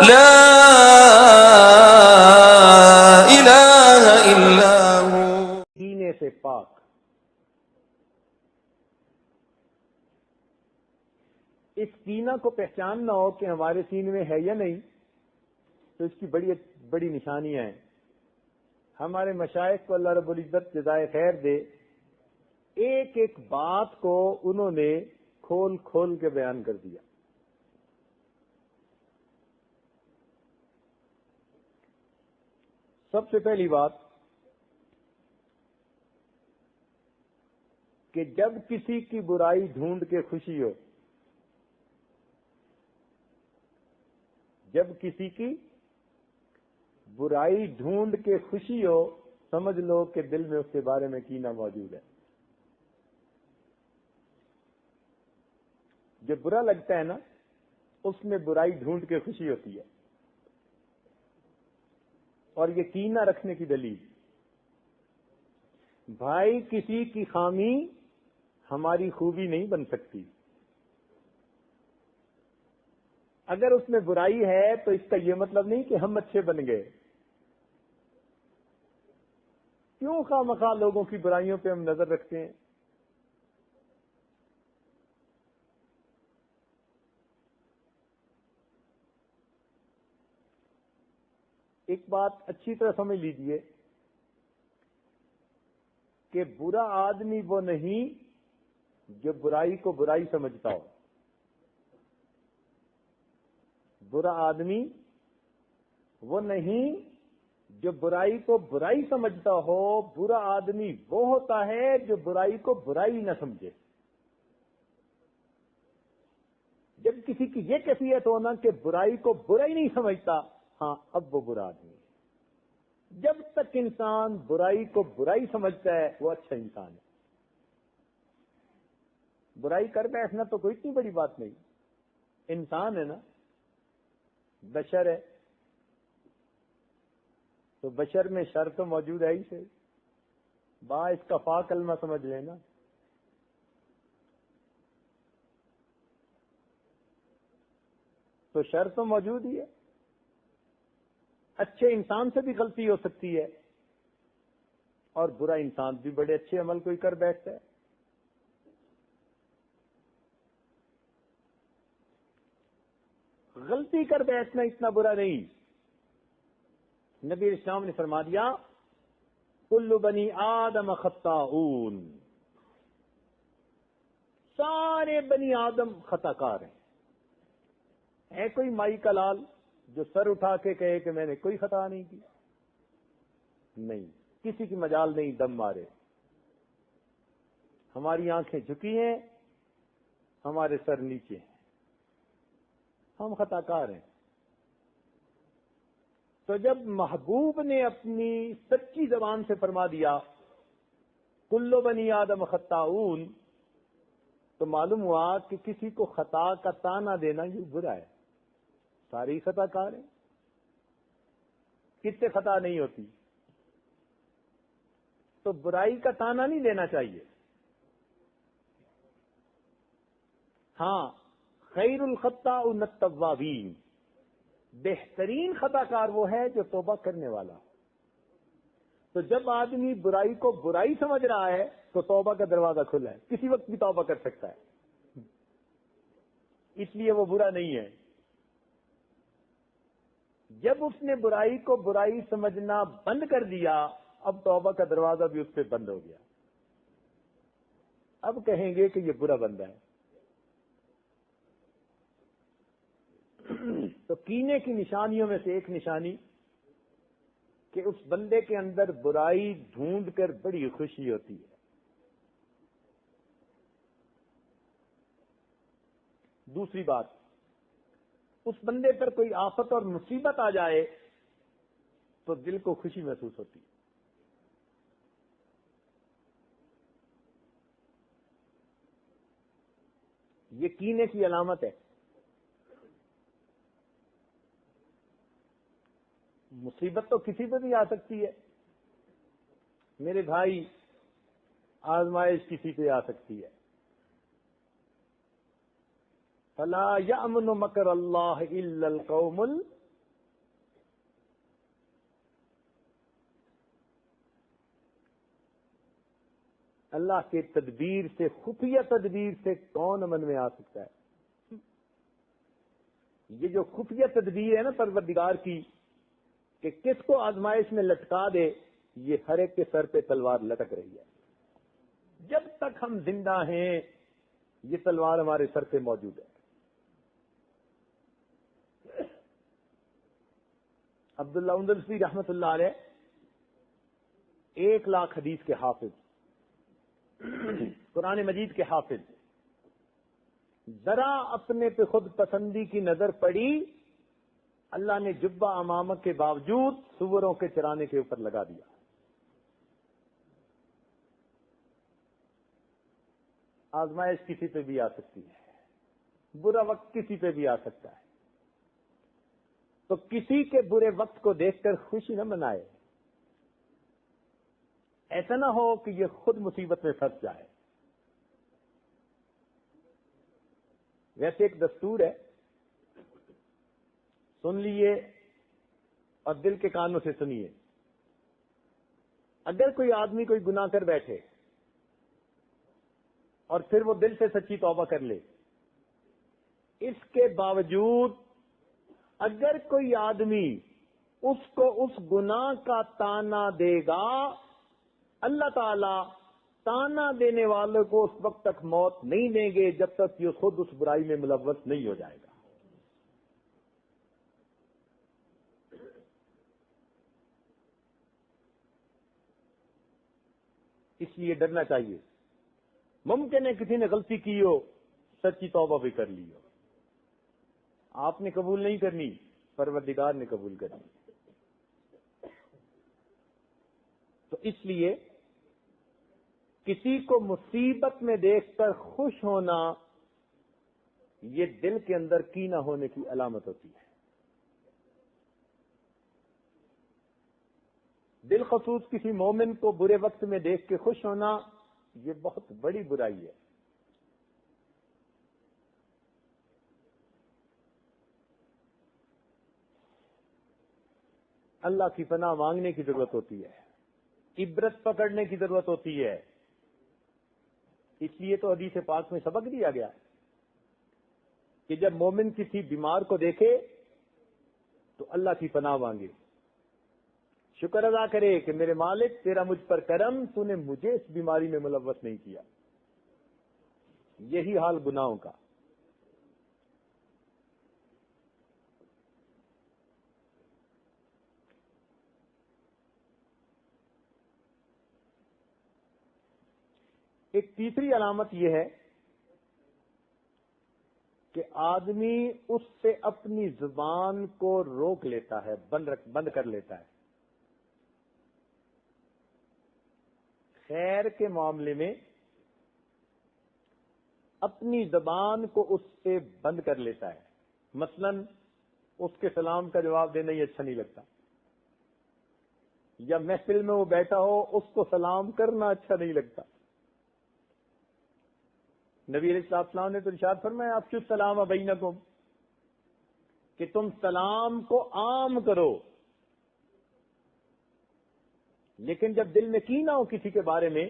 لا الہ الا ہو. سینے سے پاک. اس کینہ کو پہچاننا ہو کہ ہمارے سینے میں ہے یا نہیں، تو اس کی بڑی بڑی نشانیاں ہیں. ہمارے مشائخ کو اللہ رب العزت جزائے خیر دے، ایک ایک بات کو انہوں نے کھول کھول کے بیان کر دیا. سب سے پہلی بات کہ جب کسی کی برائی ڈھونڈ کے خوشی ہو، جب کسی کی برائی ڈھونڈ کے خوشی ہو، سمجھ لو کہ دل میں اس کے بارے میں کینہ موجود ہے. جو برا لگتا ہے نا، اس میں برائی ڈھونڈ کے خوشی ہوتی ہے، اور یہ کینہ رکھنے کی دلیل. بھائی کسی کی خامی ہماری خوبی نہیں بن سکتی. اگر اس میں برائی ہے تو اس کا یہ مطلب نہیں کہ ہم اچھے بن گئے. کیوں خواہ مخواہ لوگوں کی برائیوں پہ ہم نظر رکھتے ہیں؟ ایک بات اچھی طرح سمجھ لیجئے کہ برا آدمی وہ نہیں جو برائی کو برائی سمجھتا ہو. برا آدمی وہ نہیں جو برائی کو برائی سمجھتا ہو. برا آدمی وہ ہوتا ہے جو برائی کو برائی نہ سمجھے. جب کسی کی یہ کیفیت ہونا کہ برائی کو برائی نہیں سمجھتا، ہاں اب وہ برا آدمی ہے. جب تک انسان برائی کو برائی سمجھتا ہے وہ اچھا انسان ہے. برائی کر بیٹھنا تو کوئی اتنی بڑی بات نہیں. انسان ہے نا، بشر ہے، تو بشر میں شر تو موجود ہے ہی سے. اس کا فا کلمہ سمجھ لینا. تو شر تو موجود ہی ہے. اچھے انسان سے بھی غلطی ہو سکتی ہے، اور برا انسان بھی بڑے اچھے عمل کوئی کر بیٹھتا ہے. غلطی کر بیٹھنا اتنا برا نہیں. نبی اسلام نے فرما دیا کل بنی آدم خطاؤن، سارے بنی آدم خطا کار ہیں. ہے کوئی مائی کا لال جو سر اٹھا کے کہے کہ میں نے کوئی خطا نہیں کی؟ نہیں، کسی کی مجال نہیں دم مارے. ہماری آنکھیں جھکی ہیں، ہمارے سر نیچے ہیں، ہم خطا کار ہیں. تو جب محبوب نے اپنی سچی زبان سے فرما دیا کلو بنی آدم خطاؤن، تو معلوم ہوا کہ کسی کو خطا کا تانا دینا یہ برا ہے. سارے ہی خطا کار ہیں، کس سے خطا نہیں ہوتی. تو برائی کا تانا نہیں دینا چاہیے. ہاں، خیر الخطاؤن التوابین، بہترین خطا کار وہ ہے جو توبہ کرنے والا. تو جب آدمی برائی کو برائی سمجھ رہا ہے تو توبہ کا دروازہ کھلا ہے، کسی وقت بھی توبہ کر سکتا ہے، اس لیے وہ برا نہیں ہے. جب اس نے برائی کو برائی سمجھنا بند کر دیا، اب توبہ کا دروازہ بھی اس پہ بند ہو گیا. اب کہیں گے کہ یہ برا بندہ ہے. تو کینے کی نشانیوں میں سے ایک نشانی کہ اس بندے کے اندر برائی ڈھونڈ کر بڑی خوشی ہوتی ہے. دوسری بات، اس بندے پر کوئی آفت اور مصیبت آ جائے تو دل کو خوشی محسوس ہوتی ہے. یہ کینے کی علامت ہے. مصیبت تو کسی پہ بھی آ سکتی ہے میرے بھائی، آزمائش کسی پہ آ سکتی ہے. فلا یأمن مکر اللہ الا القوم اللہ کے تدبیر سے، خفیہ تدبیر سے کون امن میں آ سکتا ہے؟ یہ جو خفیہ تدبیر ہے نا پروردگار کی کہ کس کو آزمائش میں لٹکا دے، یہ ہر ایک کے سر پہ تلوار لٹک رہی ہے. جب تک ہم زندہ ہیں یہ تلوار ہمارے سر پہ موجود ہے. عبداللہ اندلسی رحمت اللہ علیہ 1,00,000 حدیث کے حافظ، قرآن مجید کے حافظ، ذرا اپنے پہ خود پسندی کی نظر پڑی، اللہ نے جبہ امامہ کے باوجود سوروں کے چرانے کے اوپر لگا دیا. آزمائش کسی پہ بھی آ سکتی ہے، برا وقت کسی پہ بھی آ سکتا ہے، تو کسی کے برے وقت کو دیکھ کر خوشی نہ منائے. ایسا نہ ہو کہ یہ خود مصیبت میں پھنس جائے. ویسے ایک دستور ہے، سن لیے اور دل کے کانوں سے سنیے. اگر کوئی آدمی کوئی گناہ کر بیٹھے اور پھر وہ دل سے سچی توبہ کر لے، اس کے باوجود اگر کوئی آدمی اس کو اس گناہ کا تانا دے گا، اللہ تعالی تانا دینے والوں کو اس وقت تک موت نہیں دیں گے جب تک یہ خود اس برائی میں ملوث نہیں ہو جائے گا. اس لیے ڈرنا چاہیے. ممکن ہے کسی نے غلطی کی ہو، سچی توبہ بھی کر لی ہو، آپ نے قبول نہیں کرنی، پروردگار نے قبول کرنی. تو اس لیے کسی کو مصیبت میں دیکھ کر خوش ہونا یہ دل کے اندر کینہ ہونے کی علامت ہوتی ہے. بالخصوص کسی مومن کو برے وقت میں دیکھ کے خوش ہونا یہ بہت بڑی برائی ہے. اللہ کی پناہ مانگنے کی ضرورت ہوتی ہے، عبرت پکڑنے کی ضرورت ہوتی ہے. اس لیے تو حدیث پاک میں سبق دیا گیا کہ جب مومن کسی بیمار کو دیکھے تو اللہ کی پناہ مانگے، شکر ادا کرے کہ میرے مالک تیرا مجھ پر کرم، تو نے مجھے اس بیماری میں ملوث نہیں کیا. یہی حال گناہوں کا. ایک تیسری علامت یہ ہے کہ آدمی اس سے اپنی زبان کو روک لیتا ہے، بند کر لیتا ہے. خیر کے معاملے میں اپنی زبان کو اس سے بند کر لیتا ہے. مثلا اس کے سلام کا جواب دینا ہی اچھا نہیں لگتا، یا محفل میں وہ بیٹھا ہو اس کو سلام کرنا اچھا نہیں لگتا. نبی علیہ السلام نے تو ارشاد فرمایا افشوا السلام بینکم، کہ تم سلام کو عام کرو. لیکن جب دل میں کینہ ہو کسی کے بارے میں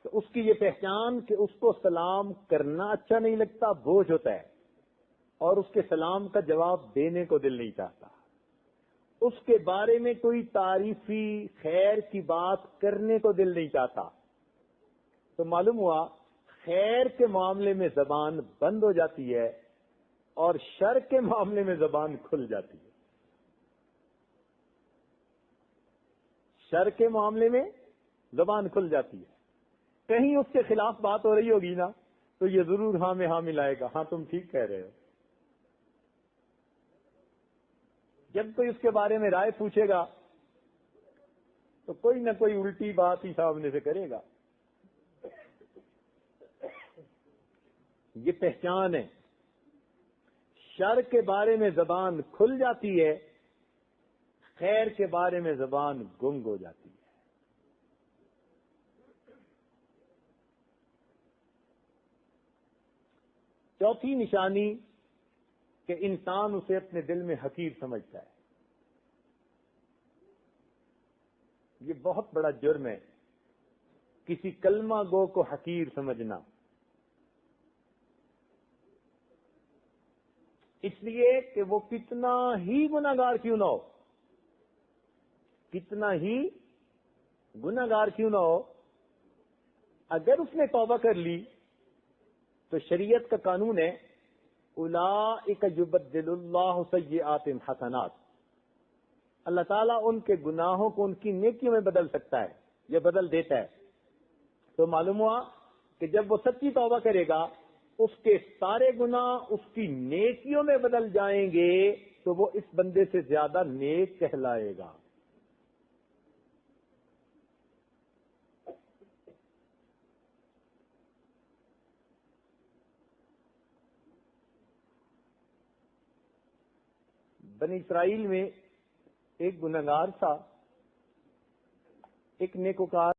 تو اس کی یہ پہچان کہ اس کو سلام کرنا اچھا نہیں لگتا، بوجھ ہوتا ہے، اور اس کے سلام کا جواب دینے کو دل نہیں چاہتا، اس کے بارے میں کوئی تعریفی خیر کی بات کرنے کو دل نہیں چاہتا. تو معلوم ہوا خیر کے معاملے میں زبان بند ہو جاتی ہے اور شر کے معاملے میں زبان کھل جاتی ہے. شر کے معاملے میں زبان کھل جاتی ہے. کہیں اس کے خلاف بات ہو رہی ہوگی نا تو یہ ضرور ہاں میں ہاں ملائے گا، ہاں تم ٹھیک کہہ رہے ہو. جب کوئی اس کے بارے میں رائے پوچھے گا تو کوئی نہ کوئی الٹی بات ہی سامنے سے کرے گا. یہ پہچان ہے. شر کے بارے میں زبان کھل جاتی ہے، خیر کے بارے میں زبان گنگ ہو جاتی ہے. چوتھی نشانی کہ انسان اسے اپنے دل میں حقیر سمجھتا ہے. یہ بہت بڑا جرم ہے کسی کلمہ گو کو حقیر سمجھنا. اس لیے کہ وہ کتنا ہی گناہگار کیوں نہ ہو، کتنا ہی گناہگار کیوں نہ ہو، اگر اس نے توبہ کر لی تو شریعت کا قانون ہے اولئک یبدل اللہ سیئاتہم حسنات. اللہ تعالیٰ ان کے گناہوں کو ان کی نیکیوں میں بدل سکتا ہے یا بدل دیتا ہے. تو معلوم ہوا کہ جب وہ سچی توبہ کرے گا اس کے سارے گناہ اس کی نیکیوں میں بدل جائیں گے تو وہ اس بندے سے زیادہ نیک کہلائے گا. بنی اسرائیل میں ایک گنہگار تھا، ایک نیکوکار